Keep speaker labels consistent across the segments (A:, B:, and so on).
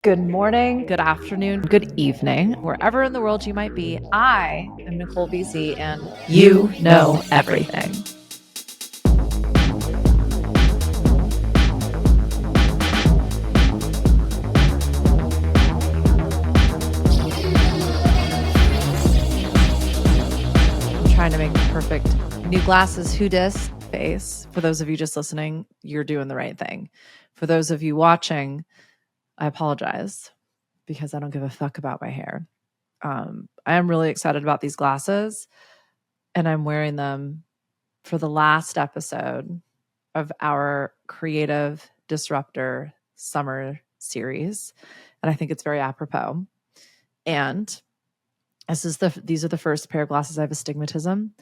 A: Good morning, good afternoon, good evening, wherever in the world you might be. I am Nicole BC, and you know everything. I'm trying to make the perfect new glasses who dis face. For those of you just listening, you're doing the right thing. For those of you watching, I apologize because I don't give a fuck about my hair. I am really excited about these glasses, and I'm wearing them for the last episode of our Creative Disruptor Summer series. And I think it's very apropos. And these are the first pair of glasses I have astigmatism.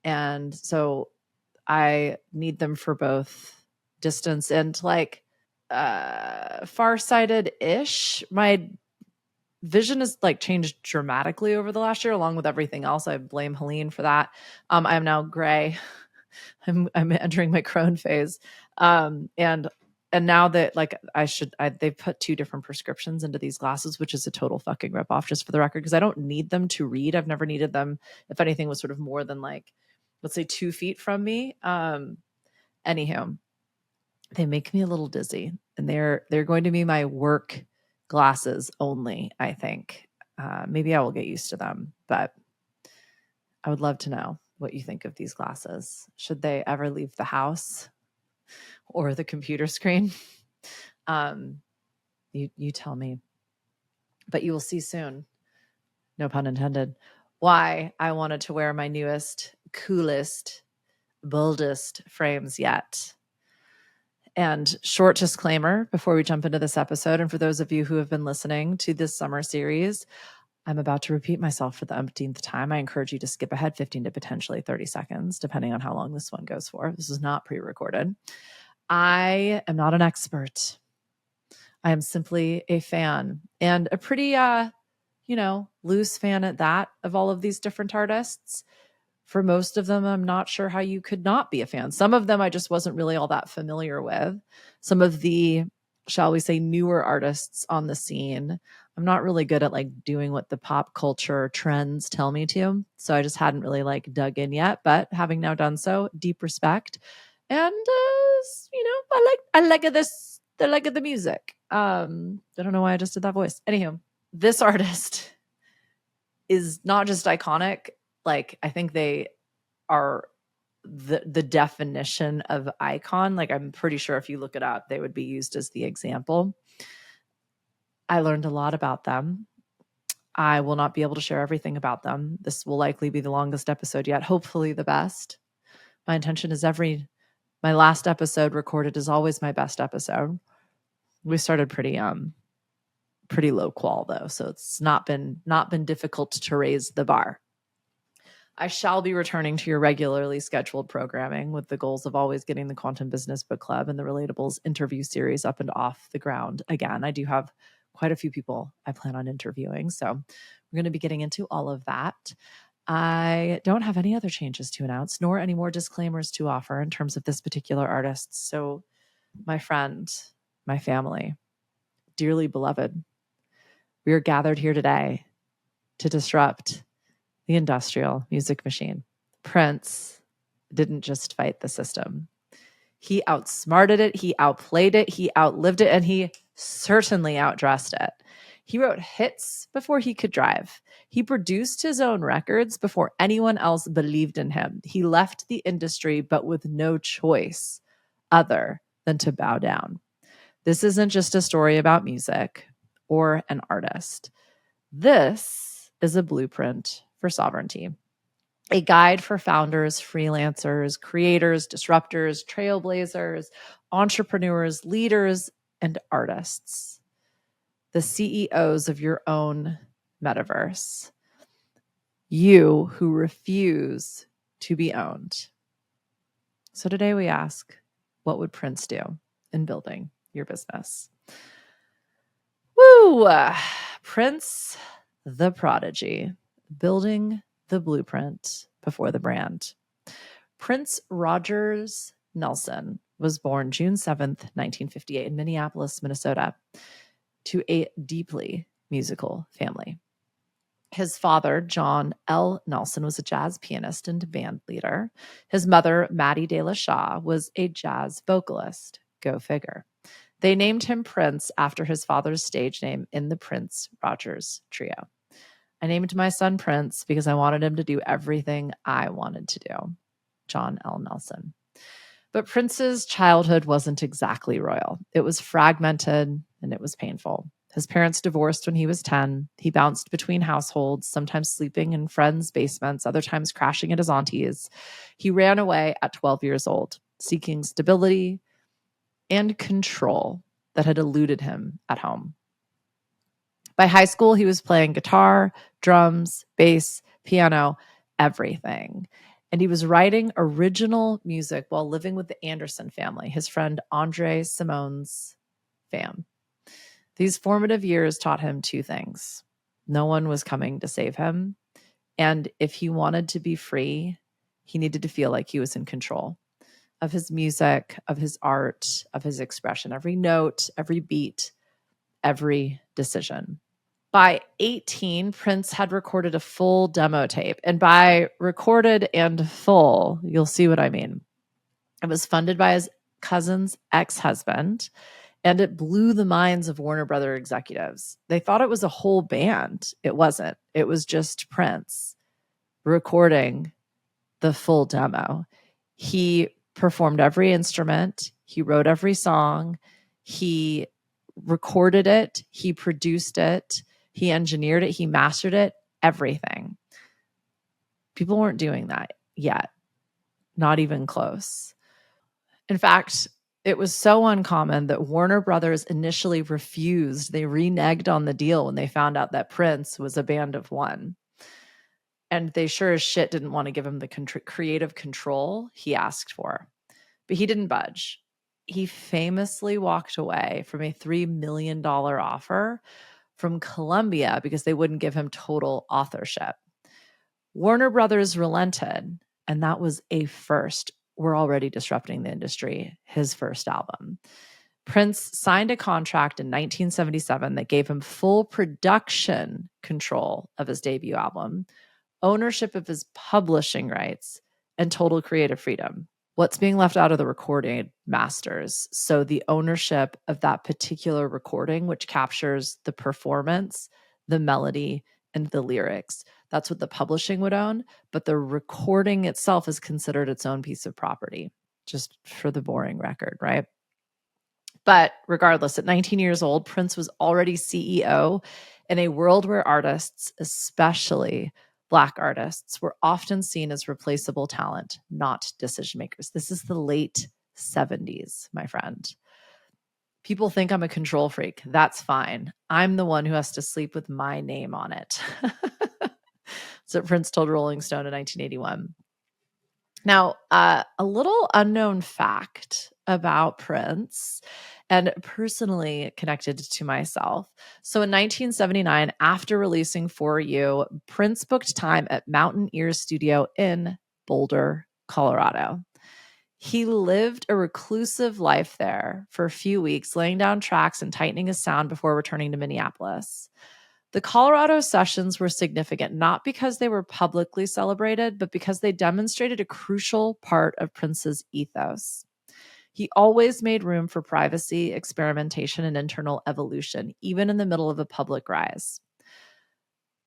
A: And so I need them for both distance and like farsighted-ish. My vision has like changed dramatically over the last year, along with everything else. I blame Helene for that. I am now gray. I'm entering my crone phase. And now that like they put 2 different prescriptions into these glasses, which is a total fucking ripoff, just for the record, because I don't need them to read. I've never needed them. If anything was sort of more than like, let's say 2 feet from me. Anywho, they make me a little dizzy, and they're going to be my work glasses only, I think. Maybe I will get used to them, but I would love to know what you think of these glasses. Should they ever leave the house or the computer screen? You tell me. But you will see soon, no pun intended, why I wanted to wear my newest, coolest, boldest frames yet. And short disclaimer before we jump into this episode, and for those of you who have been listening to this summer series, I'm about to repeat myself for the umpteenth time. I encourage you to skip ahead 15 to potentially 30 seconds, depending on how long this one goes for. This is not pre-recorded. I am not an expert. I am simply a fan, and a pretty, loose fan at that, of all of these different artists. For most of them, I'm not sure how you could not be a fan. Some of them I just wasn't really all that familiar with. Some of the, shall we say, newer artists on the scene, I'm not really good at like doing what the pop culture trends tell me to. So I just hadn't really like dug in yet, but having now done so, deep respect. And I like the music. I don't know why I just did that voice. Anywho, this artist is not just iconic. Like, I think they are the definition of icon. Like, I'm pretty sure if you look it up, they would be used as the example. I learned a lot about them. I will not be able to share everything about them. This will likely be the longest episode yet, hopefully the best. My intention is my last episode recorded is always my best episode. We started pretty low qual though, so it's not been difficult to raise the bar. I shall be returning to your regularly scheduled programming with the goals of always getting the Quantum Business Book Club and the Relatables interview series up and off the ground again. I do have quite a few people I plan on interviewing, so we're going to be getting into all of that. I don't have any other changes to announce, nor any more disclaimers to offer in terms of this particular artist. So, my friend, my family, dearly beloved, we are gathered here today to disrupt the industrial music machine. Prince didn't just fight the system. He outsmarted it, he outplayed it, he outlived it, and he certainly outdressed it. He wrote hits before he could drive. He produced his own records before anyone else believed in him. He left the industry, but with no choice other than to bow down. This isn't just a story about music or an artist. This is a blueprint for sovereignty, a guide for founders, freelancers, creators, disruptors, trailblazers, entrepreneurs, leaders, and artists, the CEOs of your own metaverse, you who refuse to be owned. So today we ask, what would Prince do in building your business? Woo! Prince the Prodigy, building the blueprint before the brand. Prince Rogers Nelson was born June 7th, 1958 in Minneapolis, Minnesota. to a deeply musical family. His father, John L. Nelson, was a jazz pianist and band leader. His mother, Maddie De La Shaw, was a jazz vocalist. Go figure. They named him Prince after his father's stage name in the Prince Rogers Trio. I named my son Prince because I wanted him to do everything I wanted to do. John L. Nelson. But Prince's childhood wasn't exactly royal. It was fragmented and it was painful. His parents divorced when he was 10. He bounced between households, sometimes sleeping in friends' basements, other times crashing at his auntie's. He ran away at 12 years old, seeking stability and control that had eluded him at home. By high school, he was playing guitar, drums, bass, piano, everything. And he was writing original music while living with the Anderson family, his friend Andre Simone's fam. These formative years taught him two things. No one was coming to save him. And if he wanted to be free, he needed to feel like he was in control of his music, of his art, of his expression, every note, every beat, every decision. By 18, Prince had recorded a full demo tape. And by recorded and full, you'll see what I mean. It was funded by his cousin's ex-husband, and it blew the minds of Warner Brother executives. They thought it was a whole band. It wasn't. It was just Prince recording the full demo. He performed every instrument. He wrote every song. He recorded it. He produced it. He engineered it. He mastered it. Everything. People weren't doing that yet. Not even close. In fact, it was so uncommon that Warner Brothers initially refused. They reneged on the deal when they found out that Prince was a band of one. And they sure as shit didn't want to give him the creative control he asked for. But he didn't budge. He famously walked away from a $3 million offer from Columbia because they wouldn't give him total authorship. Warner Brothers relented, and that was a first. We're already disrupting the industry. His first album. Prince signed a contract in 1977 that gave him full production control of his debut album, ownership of his publishing rights, and total creative freedom. What's being left out of the recording masters? So the ownership of that particular recording, which captures the performance, the melody, and the lyrics. That's what the publishing would own, but the recording itself is considered its own piece of property, just for the boring record, right? But regardless, at 19 years old, Prince was already CEO in a world where artists, especially Black artists, were often seen as replaceable talent, not decision makers. This is the late 70s, my friend. People think I'm a control freak. That's fine. I'm the one who has to sleep with my name on it. That's what Prince told Rolling Stone in 1981. Now, a little unknown fact about Prince, and personally connected to myself. So in 1979, after releasing For You, Prince booked time at Mountain Ears Studio in Boulder, Colorado. He lived a reclusive life there for a few weeks, laying down tracks and tightening his sound before returning to Minneapolis. The Colorado sessions were significant, not because they were publicly celebrated, but because they demonstrated a crucial part of Prince's ethos. He always made room for privacy, experimentation, and internal evolution, even in the middle of a public rise.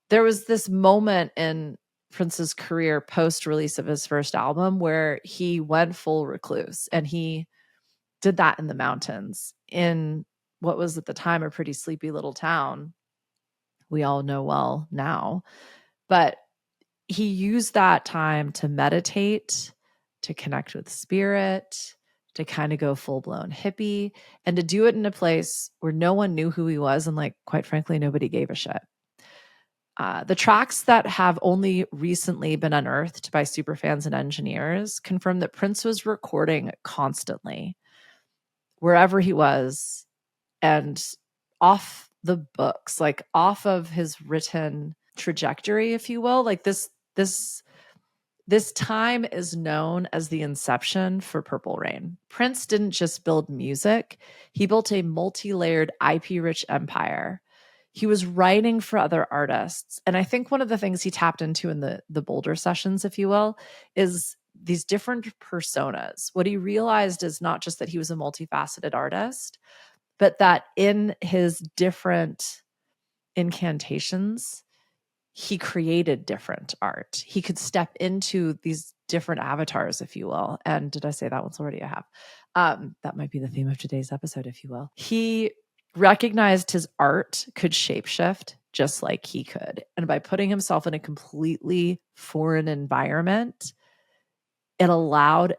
A: There was this moment in Prince's career post-release of his first album where he went full recluse, and he did that in the mountains in what was at the time a pretty sleepy little town. We all know well now, but he used that time to meditate, to connect with spirit, to kind of go full-blown hippie, and to do it in a place where no one knew who he was, and like, quite frankly, nobody gave a shit. The tracks that have only recently been unearthed by superfans and engineers confirm that Prince was recording constantly, wherever he was, and off the books, like off of his written trajectory, if you will. Like this This time is known as the inception for Purple Rain. Prince didn't just build music, he built a multi-layered IP-rich empire. He was writing for other artists. And I think one of the things he tapped into in the bolder sessions, if you will, is these different personas. What he realized is not just that he was a multifaceted artist, but that in his different incantations, he created different art. He could step into these different avatars, if you will. And did I say that once already? I have. That might be the theme of today's episode, if you will. He recognized his art could shapeshift just like he could. And by putting himself in a completely foreign environment, it allowed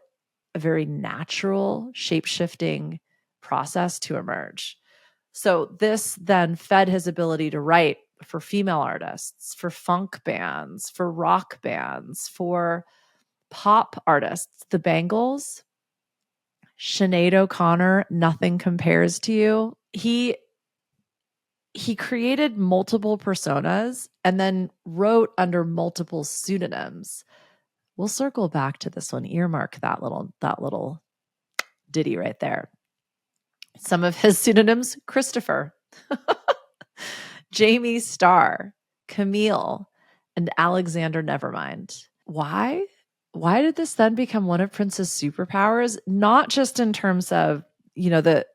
A: a very natural shapeshifting process to emerge. So this then fed his ability to write for female artists, for funk bands, for rock bands, for pop artists. The Bangles, Sinead O'Connor, Nothing Compares to You. He created multiple personas and then wrote under multiple pseudonyms. We'll circle back to this one. Earmark that little ditty right there. Some of his pseudonyms: Christopher, Jamie Starr, Camille, and Alexander Nevermind. Why? Why did this then become one of Prince's superpowers? Not just in terms of,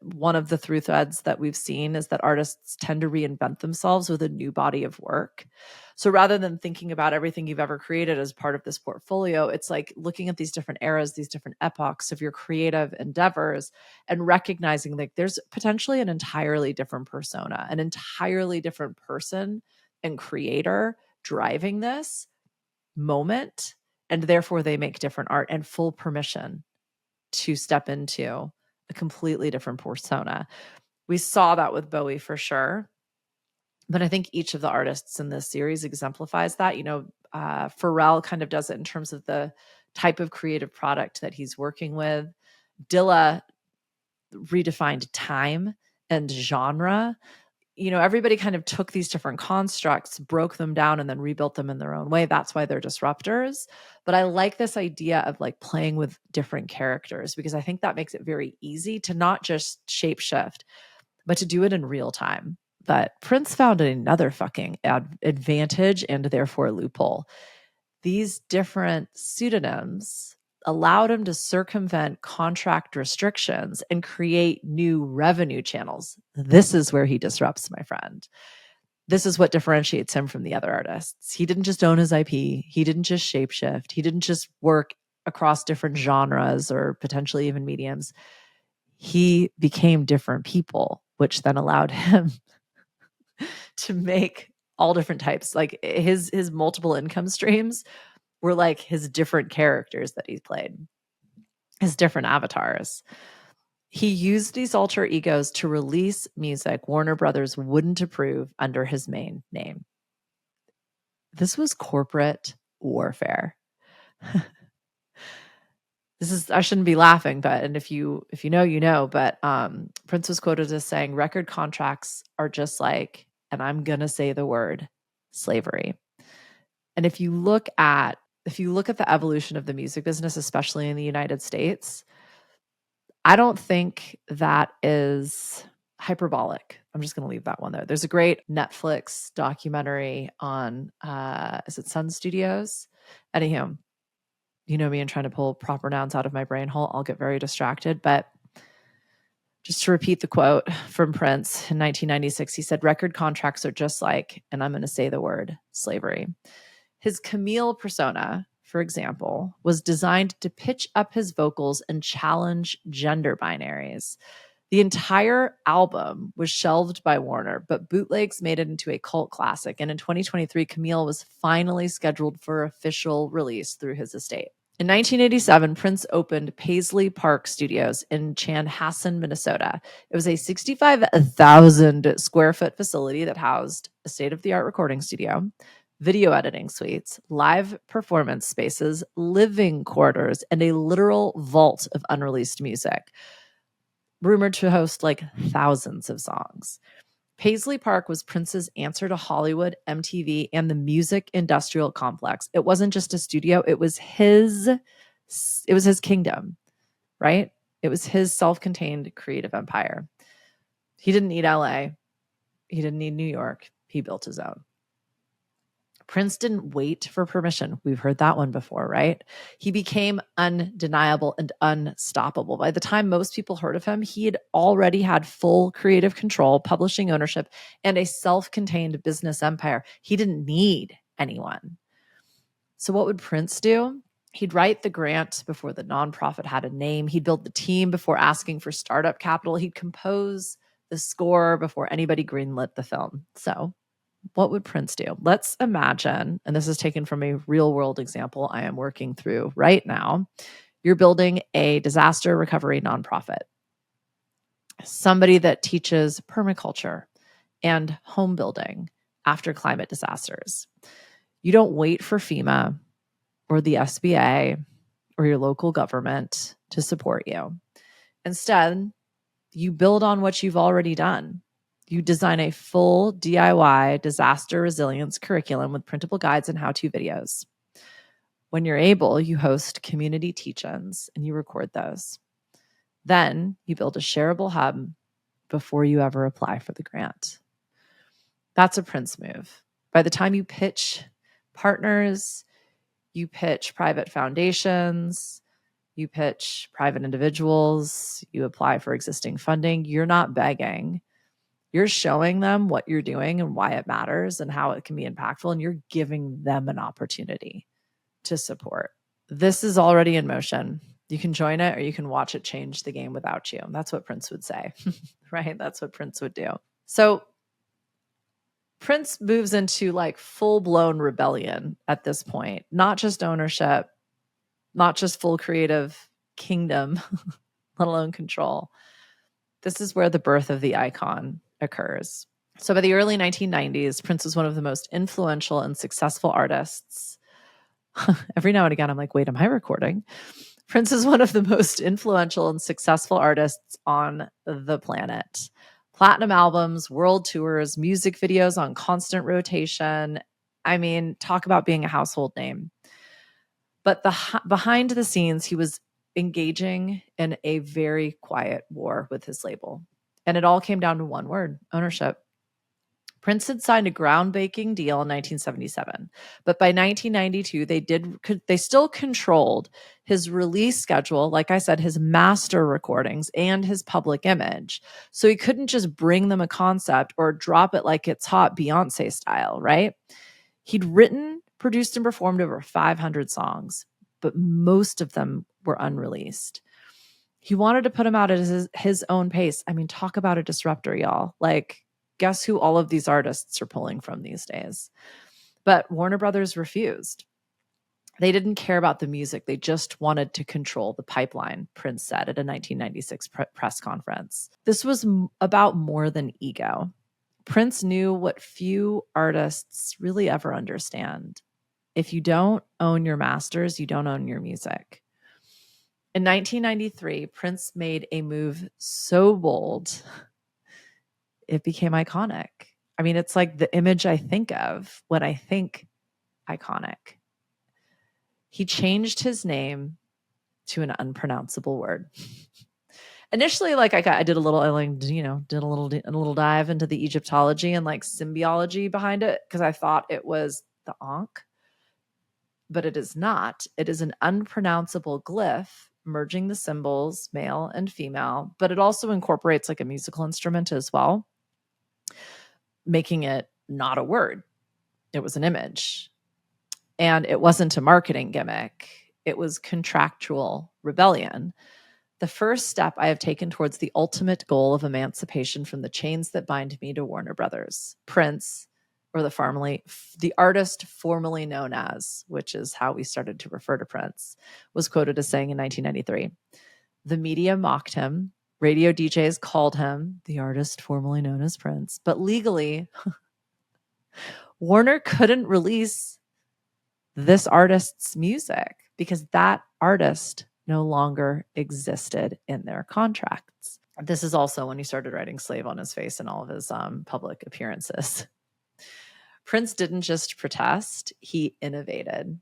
A: one of the through threads that we've seen is that artists tend to reinvent themselves with a new body of work. So rather than thinking about everything you've ever created as part of this portfolio, it's like looking at these different eras, these different epochs of your creative endeavors and recognizing that there's potentially an entirely different persona, an entirely different person and creator driving this moment. And therefore they make different art and full permission to step into a completely different persona. We saw that with Bowie for sure. But I think each of the artists in this series exemplifies that. Pharrell kind of does it in terms of the type of creative product that he's working with. Dilla redefined time and genre. Everybody kind of took these different constructs, broke them down, and then rebuilt them in their own way. That's why they're disruptors. But I like this idea of like playing with different characters, because I think that makes it very easy to not just shapeshift, but to do it in real time. But Prince found another fucking advantage and therefore loophole. These different pseudonyms allowed him to circumvent contract restrictions and create new revenue channels. This is where he disrupts, my friend. This is what differentiates him from the other artists. He didn't just own his IP. He didn't just shapeshift. He didn't just work across different genres or potentially even mediums. He became different people, which then allowed him to make all different types. Like his multiple income streams were like his different characters that he played, his different avatars. He used these alter egos to release music Warner Brothers wouldn't approve under his main name. This was corporate warfare. I shouldn't be laughing, but, and if you know, you know, but Prince was quoted as saying, record contracts are just like, and I'm going to say the word, slavery. And if you look at the evolution of the music business, especially in the United States, I don't think that is hyperbolic. I'm just going to leave that one there. There's a great Netflix documentary on, is it Sun Studios? Anyhow, you know me and trying to pull proper nouns out of my brain hole. I'll get very distracted. But just to repeat the quote from Prince in 1996, he said, record contracts are just like, and I'm going to say the word, slavery. His Camille persona, for example, was designed to pitch up his vocals and challenge gender binaries. The entire album was shelved by Warner, but bootlegs made it into a cult classic. And in 2023, Camille was finally scheduled for official release through his estate. In 1987, Prince opened Paisley Park Studios in Chanhassen, Minnesota. It was a 65,000 square foot facility that housed a state-of-the-art recording studio, video editing suites, live performance spaces, living quarters, and a literal vault of unreleased music, rumored to host like thousands of songs. Paisley Park was Prince's answer to Hollywood, MTV, and the music industrial complex. It wasn't just a studio, it was his kingdom, right? It was his self-contained creative empire. He didn't need LA. He didn't need New York. He built his own. Prince didn't wait for permission. We've heard that one before, right? He became undeniable and unstoppable. By the time most people heard of him, he had already had full creative control, publishing ownership, and a self-contained business empire. He didn't need anyone. So what would Prince do? He'd write the grant before the nonprofit had a name. He'd build the team before asking for startup capital. He'd compose the score before anybody greenlit the film. So what would Prince do? Let's imagine, and this is taken from a real world example I am working through right now. You're building a disaster recovery nonprofit, somebody that teaches permaculture and home building after climate disasters. You don't wait for FEMA or the SBA or your local government to support you. Instead, you build on what you've already done. You design a full DIY disaster resilience curriculum with printable guides and how-to videos. When you're able, you host community teach-ins and you record those. Then you build a shareable hub before you ever apply for the grant. That's a Prince move. By the time you pitch partners, you pitch private foundations, you pitch private individuals, you apply for existing funding, you're not begging. You're showing them what you're doing and why it matters and how it can be impactful, and you're giving them an opportunity to support. This is already in motion. You can join it or you can watch it change the game without you. That's what Prince would say, right? That's what Prince would do. So Prince moves into like full-blown rebellion at this point, not just ownership, not just full creative kingdom, let alone control. This is where the birth of the icon occurs. So by the early 1990s, Prince was one of the most influential and successful artists. Every now and again, I'm like, wait, am I recording? Prince is one of the most influential and successful artists on the planet. Platinum albums, world tours, music videos on constant rotation. I mean, talk about being a household name. But behind the scenes, he was engaging in a very quiet war with his label. And it all came down to one word: ownership. Prince had signed a groundbreaking deal in 1977, but by 1992, they still controlled his release schedule, like I said, his master recordings and his public image. So he couldn't just bring them a concept or drop it like it's hot Beyonce style, right? He'd written, produced, and performed over 500 songs, but most of them were unreleased. He wanted to put them out at his own pace. I mean, talk about a disruptor, y'all. Like, guess who all of these artists are pulling from these days? But Warner Brothers refused. They didn't care about the music. They just wanted to control the pipeline, Prince said at a 1996 press conference. This was about more than ego. Prince knew what few artists really ever understand. If you don't own your masters, you don't own your music. In 1993, Prince made a move so bold, it became iconic. I mean, it's like the image I think of when I think iconic. He changed his name to an unpronounceable word. Initially, like I did a little dive into the Egyptology and like symbiology behind it because I thought it was the Ankh, but it is not. It is an unpronounceable glyph merging the symbols, male and female, but it also incorporates like a musical instrument as well, making it not a word. It was an image. And it wasn't a marketing gimmick. It was contractual rebellion. The first step I have taken towards the ultimate goal of emancipation from the chains that bind me to Warner Brothers. Prince, or the artist formerly known as, which is how we started to refer to Prince, was quoted as saying in 1993, the media mocked him. Radio DJs called him the artist formerly known as Prince. But legally, Warner couldn't release this artist's music because that artist no longer existed in their contracts. This is also when he started writing slave on his face in all of his public appearances. Prince didn't just protest, he innovated.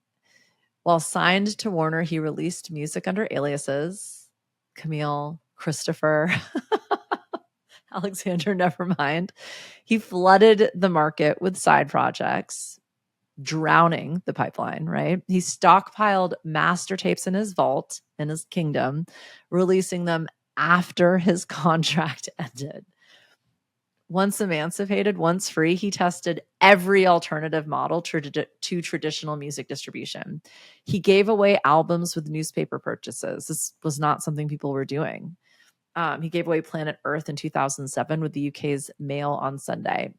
A: While signed to Warner, he released music under aliases, Camille, Christopher, Alexander Nevermind. He flooded the market with side projects, drowning the pipeline, right? He stockpiled master tapes in his vault, in his kingdom, releasing them after his contract ended. Once emancipated, once free, he tested every alternative model to traditional music distribution. He gave away albums with newspaper purchases. This was not something people were doing. He gave away Planet Earth in 2007 with the UK's Mail on Sunday.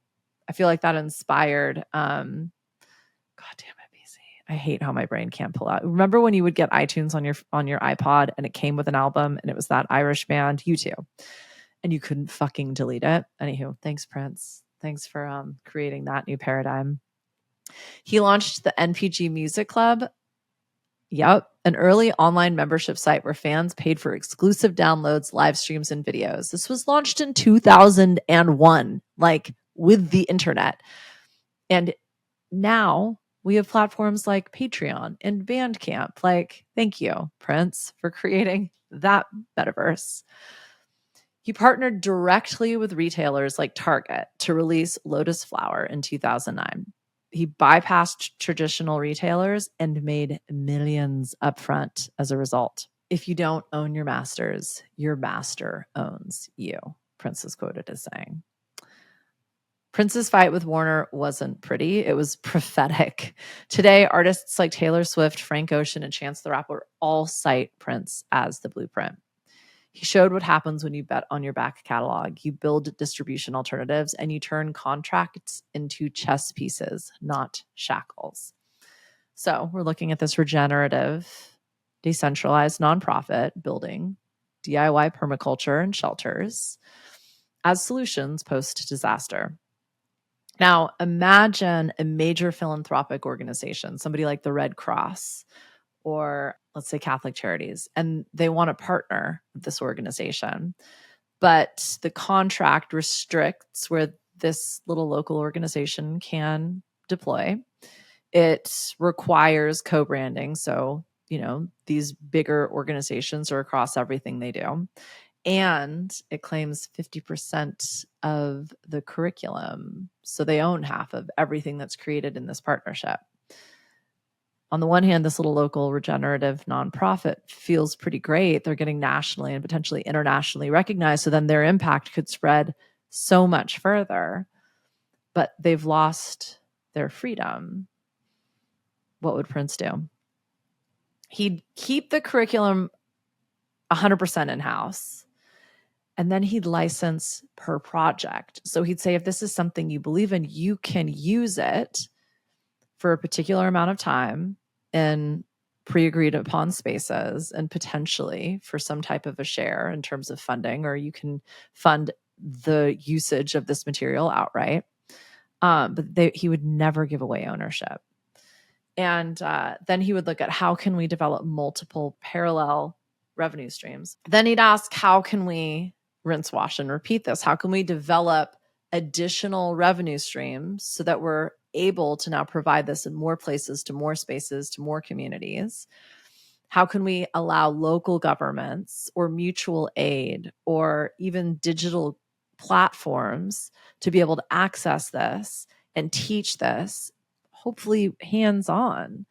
A: I feel like that inspired. God damn it, BC. I hate how my brain can't pull out. Remember when you would get iTunes on your iPod and it came with an album and it was that Irish band U2, and you couldn't fucking delete it? Anywho, thanks, Prince. Thanks for creating that new paradigm. He launched the NPG Music Club. Yep. An early online membership site where fans paid for exclusive downloads, live streams, and videos. This was launched in 2001, like with the internet. And now we have platforms like Patreon and Bandcamp. Like, thank you, Prince, for creating that metaverse. He partnered directly with retailers like Target to release Lotus Flower in 2009. He bypassed traditional retailers and made millions upfront as a result. If you don't own your masters, your master owns you, Prince is quoted as saying. Prince's fight with Warner wasn't pretty. It was prophetic. Today, artists like Taylor Swift, Frank Ocean, and Chance the Rapper all cite Prince as the blueprint. He showed what happens when you bet on your back catalog. You build distribution alternatives and you turn contracts into chess pieces, not shackles. So we're looking at this regenerative, decentralized nonprofit building DIY permaculture and shelters as solutions post-disaster. Now, imagine a major philanthropic organization, somebody like the Red Cross, or let's say Catholic Charities, and they want to partner with this organization. But the contract restricts where this little local organization can deploy. It requires co-branding. So, these bigger organizations are across everything they do. And it claims 50% of the curriculum. So they own half of everything that's created in this partnership. On the one hand, this little local regenerative nonprofit feels pretty great. They're getting nationally and potentially internationally recognized. So then their impact could spread so much further. But they've lost their freedom. What would Prince do? He'd keep the curriculum 100% in-house. And then he'd license per project. So he'd say, if this is something you believe in, you can use it for a particular amount of time in pre-agreed upon spaces and potentially for some type of a share in terms of funding, or you can fund the usage of this material outright. But he would never give away ownership. And then he would look at how can we develop multiple parallel revenue streams. Then he'd ask, how can we rinse, wash, and repeat this? How can we develop additional revenue streams so that we're able to now provide this in more places, to more spaces, to more communities? How can we allow local governments or mutual aid or even digital platforms to be able to access this and teach this, hopefully hands-on,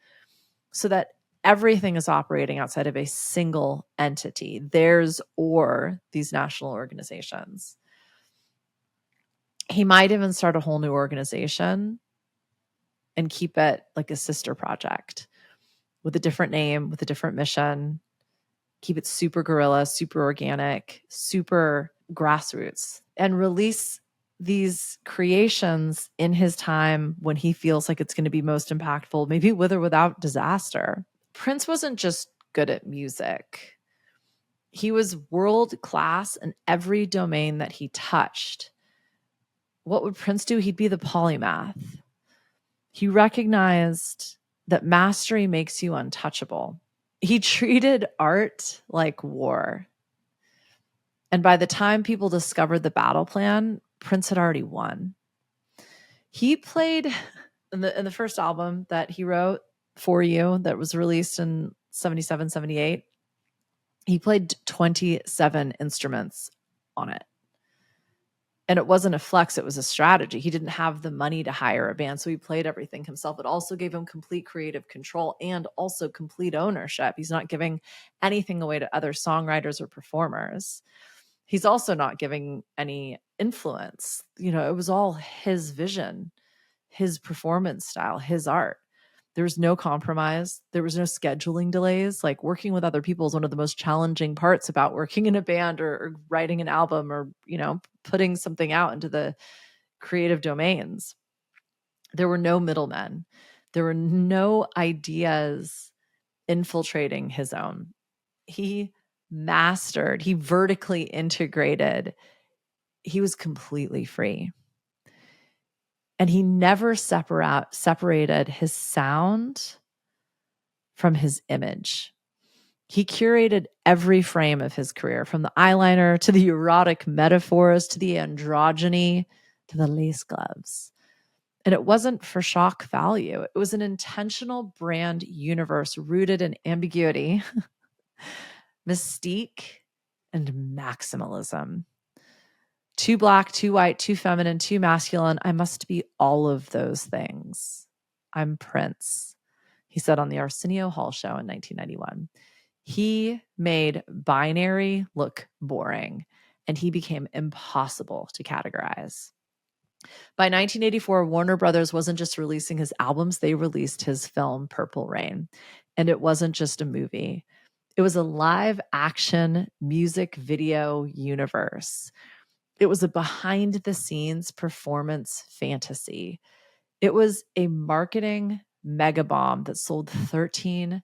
A: so that everything is operating outside of a single entity, theirs or these national organizations? He might even start a whole new organization and keep it like a sister project with a different name, with a different mission. Keep it super guerrilla, super organic, super grassroots, and release these creations in his time when he feels like it's going to be most impactful, maybe with or without disaster. Prince wasn't just good at music. He was world class in every domain that he touched. What would Prince do? He'd be the polymath. He recognized that mastery makes you untouchable. He treated art like war. And by the time people discovered the battle plan, Prince had already won. He played in the first album that he wrote, For You, that was released in 77, 78. He played 27 instruments on it. And it wasn't a flex, it was a strategy. He didn't have the money to hire a band, so he played everything himself. It also gave him complete creative control and also complete ownership. He's not giving anything away to other songwriters or performers. He's also not giving any influence. You know, it was all his vision, his performance style, his art. There was no compromise. There was no scheduling delays. Like, working with other people is one of the most challenging parts about working in a band or writing an album or, you know, putting something out into the creative domains. There were no middlemen. There were no ideas infiltrating his own. He mastered, he vertically integrated. He was completely free. And he never separated his sound from his image. He curated every frame of his career, from the eyeliner to the erotic metaphors to the androgyny to the lace gloves. And it wasn't for shock value. It was an intentional brand universe rooted in ambiguity, mystique, and maximalism. Too black, too white, too feminine, too masculine. I must be all of those things. I'm Prince, he said on the Arsenio Hall show in 1991. He made binary look boring, and he became impossible to categorize. By 1984, Warner Brothers wasn't just releasing his albums, they released his film, Purple Rain. And it wasn't just a movie. It was a live action music video universe. It was a behind the scenes performance fantasy. It was a marketing mega bomb that sold 13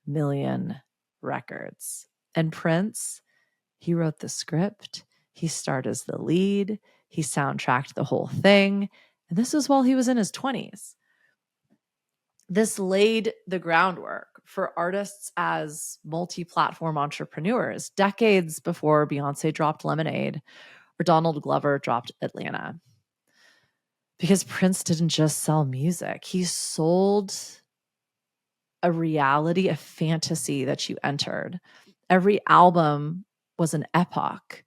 A: million records. And Prince, he wrote the script, he starred as the lead, he soundtracked the whole thing. And this was while he was in his 20s. This laid the groundwork for artists as multi-platform entrepreneurs decades before Beyonce dropped Lemonade or Donald Glover dropped Atlanta. Because Prince didn't just sell music. He sold a reality, a fantasy that you entered. Every album was an epoch.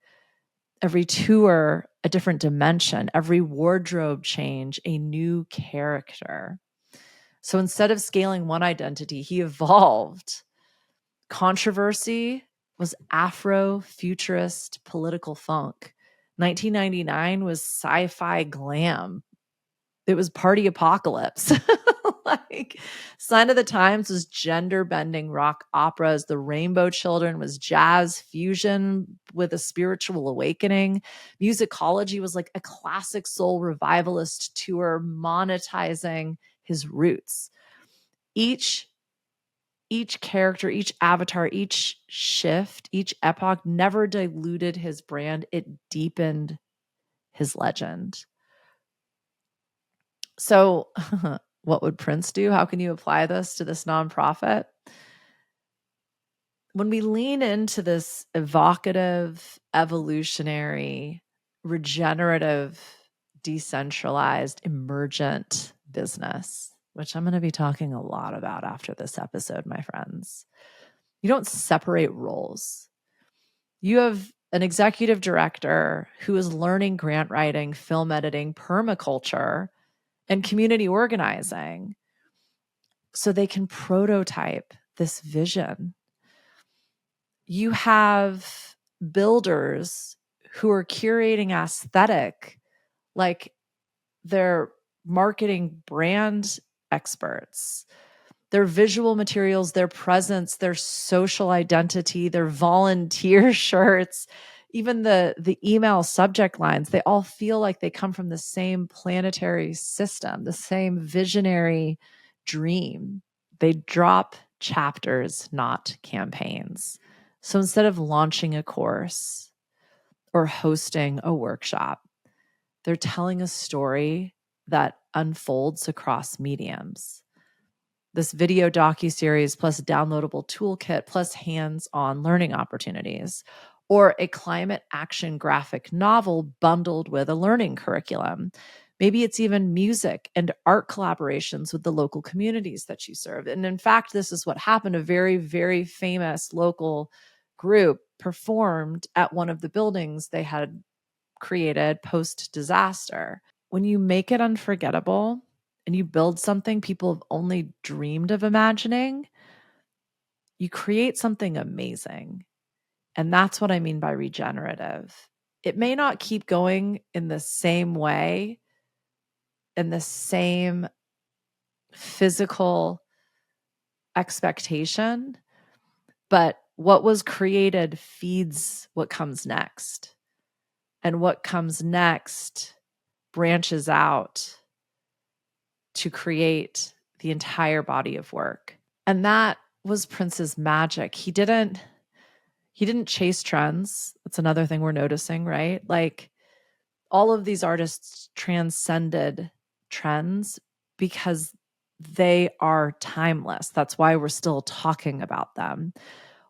A: Every tour, a different dimension. Every wardrobe change, a new character. So instead of scaling one identity, he evolved. Controversy was Afro-futurist political funk. 1999 was sci-fi glam. It was party apocalypse. Like, Sign of the Times was gender-bending rock operas. The Rainbow Children was jazz fusion with a spiritual awakening. Musicology was like a classic soul revivalist tour monetizing his roots. Each character, each avatar, each shift, each epoch never diluted his brand. It deepened his legend. So what would Prince do? How can you apply this to this nonprofit? When we lean into this evocative, evolutionary, regenerative, decentralized, emergent business, which I'm going to be talking a lot about after this episode, my friends, you don't separate roles. You have an executive director who is learning grant writing, film editing, permaculture, and community organizing so they can prototype this vision. You have builders who are curating aesthetic like they're marketing brand experts. Their visual materials, their presence, their social identity, their volunteer shirts, even the email subject lines, they all feel like they come from the same planetary system, the same visionary dream. They drop chapters, not campaigns. So instead of launching a course or hosting a workshop, they're telling a story that unfolds across mediums. This video docuseries plus downloadable toolkit plus hands-on learning opportunities. or a climate action graphic novel bundled with a learning curriculum. Maybe it's even music and art collaborations with the local communities that you serve. And in fact, this is what happened. A very, very famous local group performed at one of the buildings they had created post disaster. When you make it unforgettable and you build something people have only dreamed of imagining, you create something amazing. And that's what I mean by regenerative. It may not keep going in the same way, in the same physical expectation, but what was created feeds what comes next. And what comes next branches out to create the entire body of work. And that was Prince's magic. He didn't chase trends. That's another thing we're noticing, right? Like all of these artists transcended trends because they are timeless. That's why we're still talking about them.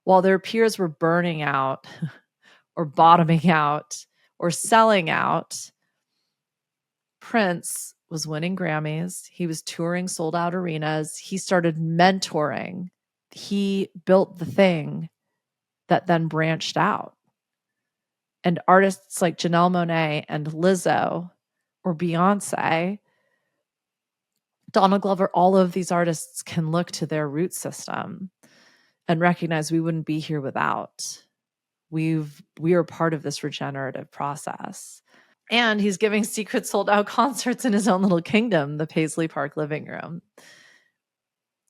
A: While their peers were burning out or bottoming out or selling out, Prince was winning Grammys. He was touring sold out arenas. He started mentoring. He built the thing that then branched out. And artists like Janelle Monáe and Lizzo or Beyonce, Donald Glover, all of these artists can look to their root system and recognize we wouldn't be here without. We are part of this regenerative process. And he's giving secret sold out concerts in his own little kingdom, the Paisley Park living room.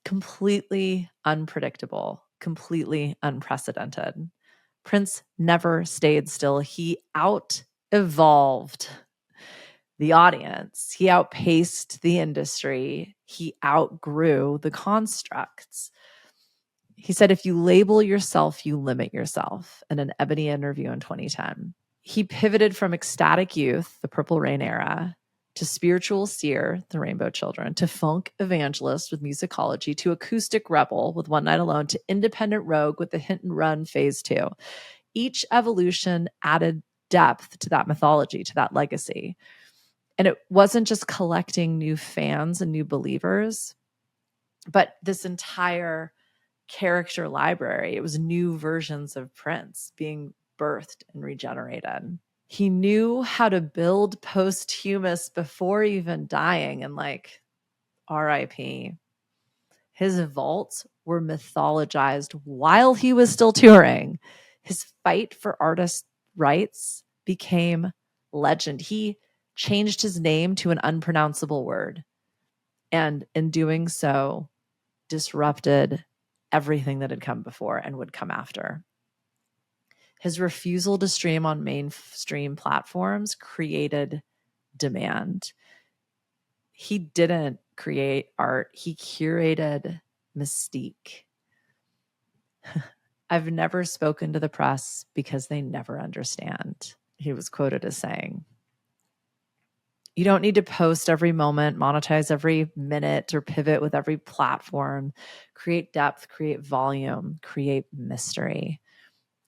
A: Completely unpredictable, completely unprecedented. Prince never stayed still. He out evolved the audience. He outpaced the industry. He outgrew the constructs. He said, if you label yourself, you limit yourself, in an Ebony interview in 2010. He pivoted from ecstatic youth, the Purple Rain era, to spiritual seer, the Rainbow Children, to funk evangelist with musicology, to acoustic rebel with One Night Alone, to independent rogue with the Hit and Run Phase 2. Each evolution added depth to that mythology, to that legacy. And it wasn't just collecting new fans and new believers, but this entire character library. It was new versions of Prince being birthed and regenerated. He knew how to build posthumous before even dying, and like RIP. His vaults were mythologized while he was still touring. His fight for artist rights became legend. He changed his name to an unpronounceable word, and in doing so, disrupted everything that had come before and would come after. His refusal to stream on mainstream platforms created demand. He didn't create art, he curated mystique. I've never spoken to the press because they never understand, he was quoted as saying. You don't need to post every moment, monetize every minute, or pivot with every platform. Create depth, create volume, create mystery,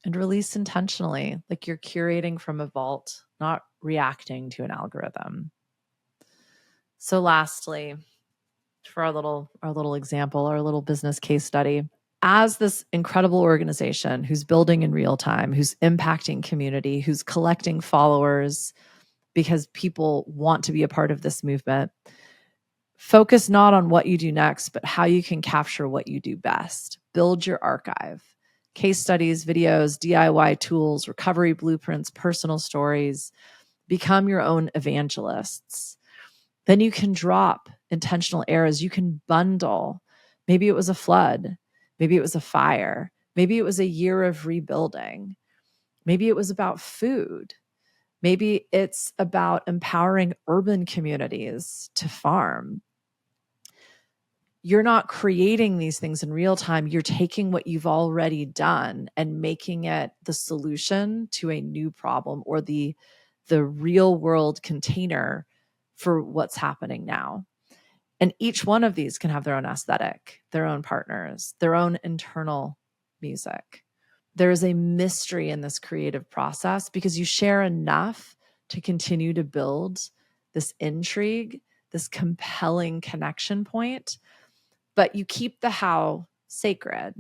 A: and release intentionally, like you're curating from a vault, not reacting to an algorithm. So lastly, for our little example, our little business case study, as this incredible organization who's building in real time, who's impacting community, who's collecting followers, because people want to be a part of this movement, focus not on what you do next, but how you can capture what you do best. Build your archive. Case studies, videos, DIY tools, recovery blueprints, personal stories. Become your own evangelists. Then you can drop intentional errors. You can bundle. Maybe it was a flood. Maybe it was a fire. Maybe it was a year of rebuilding. Maybe it was about food. Maybe it's about empowering urban communities to farm. You're not creating these things in real time. You're taking what you've already done and making it the solution to a new problem, or the real world container for what's happening now. And each one of these can have their own aesthetic, their own partners, their own internal music. there is a mystery in this creative process because you share enough to continue to build this intrigue, this compelling connection point, but you keep the how sacred.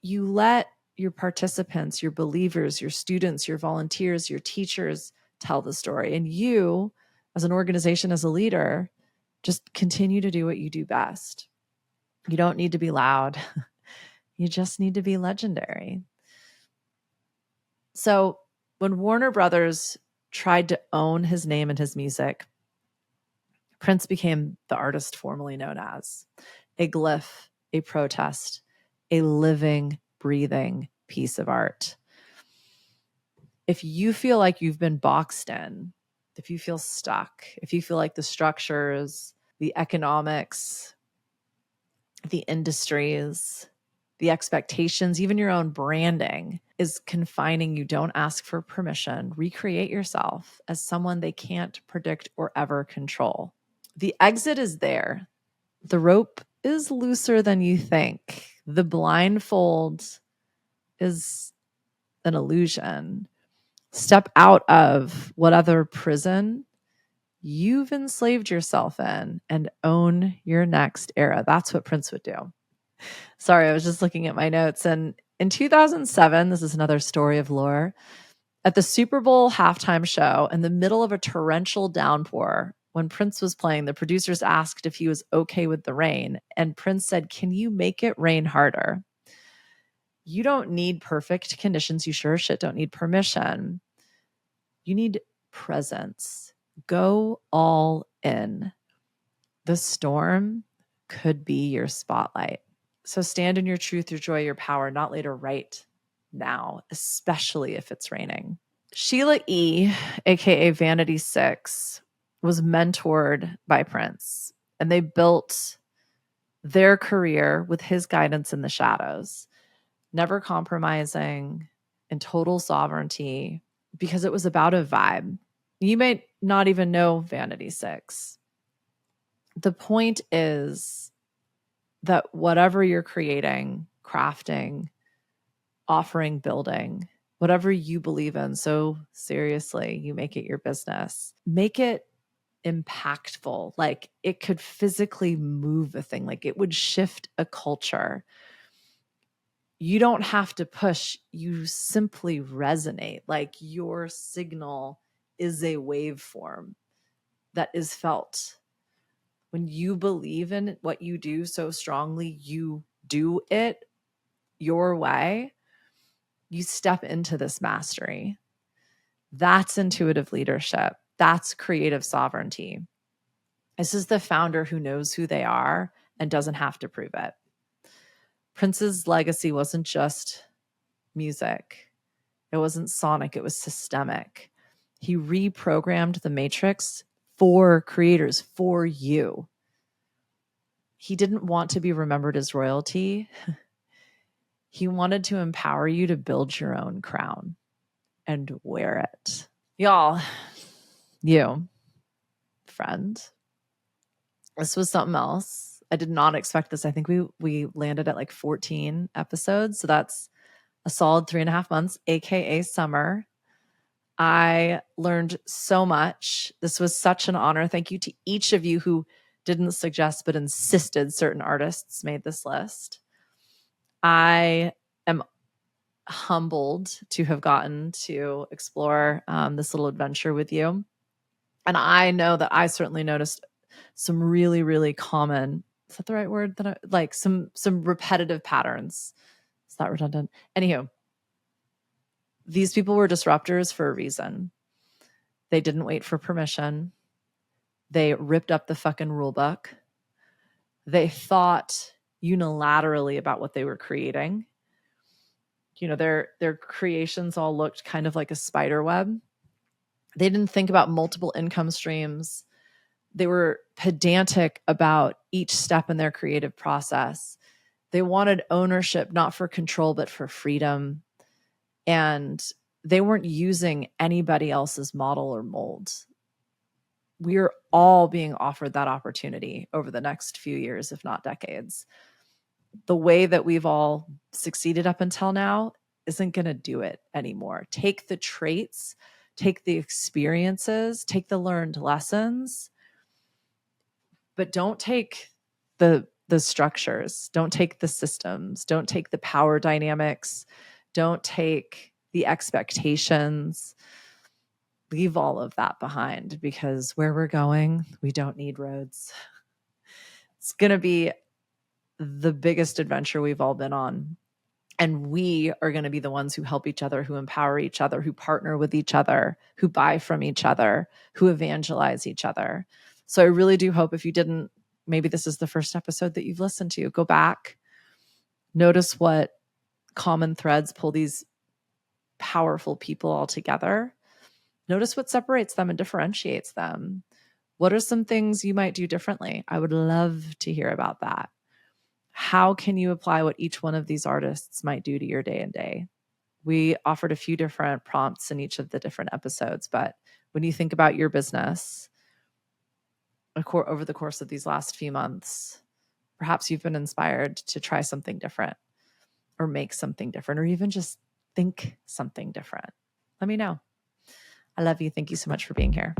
A: You let your participants, your believers, your students, your volunteers, your teachers tell the story. And you, as an organization, as a leader, just continue to do what you do best. You don't need to be loud. You just need to be legendary. So when Warner Brothers tried to own his name and his music, Prince became the artist formerly known as a glyph, a protest, a living, breathing piece of art. If you feel like you've been boxed in, if you feel stuck, if you feel like the structures, the economics, the industries, the expectations, even your own branding is confining you, don't ask for permission. Recreate yourself as someone they can't predict or ever control. The exit is there. The rope is looser than you think. The blindfold is an illusion. Step out of whatever prison you've enslaved yourself in and own your next era. That's what Prince would do. Sorry, I was just looking at my notes. And in 2007, this is another story of lore. At the Super Bowl halftime show, in the middle of a torrential downpour, when Prince was playing, the producers asked if he was okay with the rain. And Prince said, "Can you make it rain harder? You don't need perfect conditions. You sure as shit don't need permission. You need presence. Go all in. The storm could be your spotlight. So stand in your truth, your joy, your power, not later, right now, especially if it's raining." Sheila E., aka Vanity Six, was mentored by Prince, and they built their career with his guidance in the shadows, never compromising, in total sovereignty, because it was about a vibe. You may not even know Vanity Six. The point is that whatever you're creating, crafting, offering, building, whatever you believe in so seriously, you make it your business. Make it impactful. Like it could physically move a thing, like it would shift a culture. You don't have to push, you simply resonate. Like your signal is a waveform that is felt. When you believe in what you do so strongly, you do it your way, you step into this mastery. That's intuitive leadership. That's creative sovereignty. This is the founder who knows who they are and doesn't have to prove it. Prince's legacy wasn't just music. It wasn't sonic. It was systemic. He reprogrammed the matrix for creators, for you. He didn't want to be remembered as royalty. He wanted to empower you to build your own crown and wear it. Y'all, you, friend, this was something else. I did not expect this. I think we landed at like 14 episodes. So that's a solid 3.5 months, AKA summer. I learned so much. This was such an honor. Thank you to each of you who didn't suggest but insisted certain artists made this list. I am humbled to have gotten to explore this little adventure with you. And I know that I certainly noticed some really, really common, is that the right word? That I like some repetitive patterns. It's not redundant. Anywho, these people were disruptors for a reason. They didn't wait for permission. They ripped up the fucking rule book. They thought unilaterally about what they were creating. You know, their creations all looked kind of like a spider web. They didn't think about multiple income streams. They were pedantic about each step in their creative process. They wanted ownership, not for control, but for freedom. And they weren't using anybody else's model or mold. We're all being offered that opportunity over the next few years, if not decades. the way that we've all succeeded up until now isn't going to do it anymore. Take the traits, take the experiences, take the learned lessons, but don't take the structures, don't take the systems, don't take the power dynamics, don't take the expectations. Leave all of that behind, because where we're going, we don't need roads. It's going to be the biggest adventure we've all been on. And we are going to be the ones who help each other, who empower each other, who partner with each other, who buy from each other, who evangelize each other. So I really do hope, if you didn't, maybe this is the first episode that you've listened to, go back, notice what common threads pull these powerful people all together. Notice what separates them and differentiates them. What are some things you might do differently? I would love to hear about that. How can you apply what each one of these artists might do to your day and day? We offered a few different prompts in each of the different episodes, but when you think about your business over the course of these last few months, perhaps you've been inspired to try something different, or make something different, or even just think something different. Let me know. I love you. Thank you so much for being here.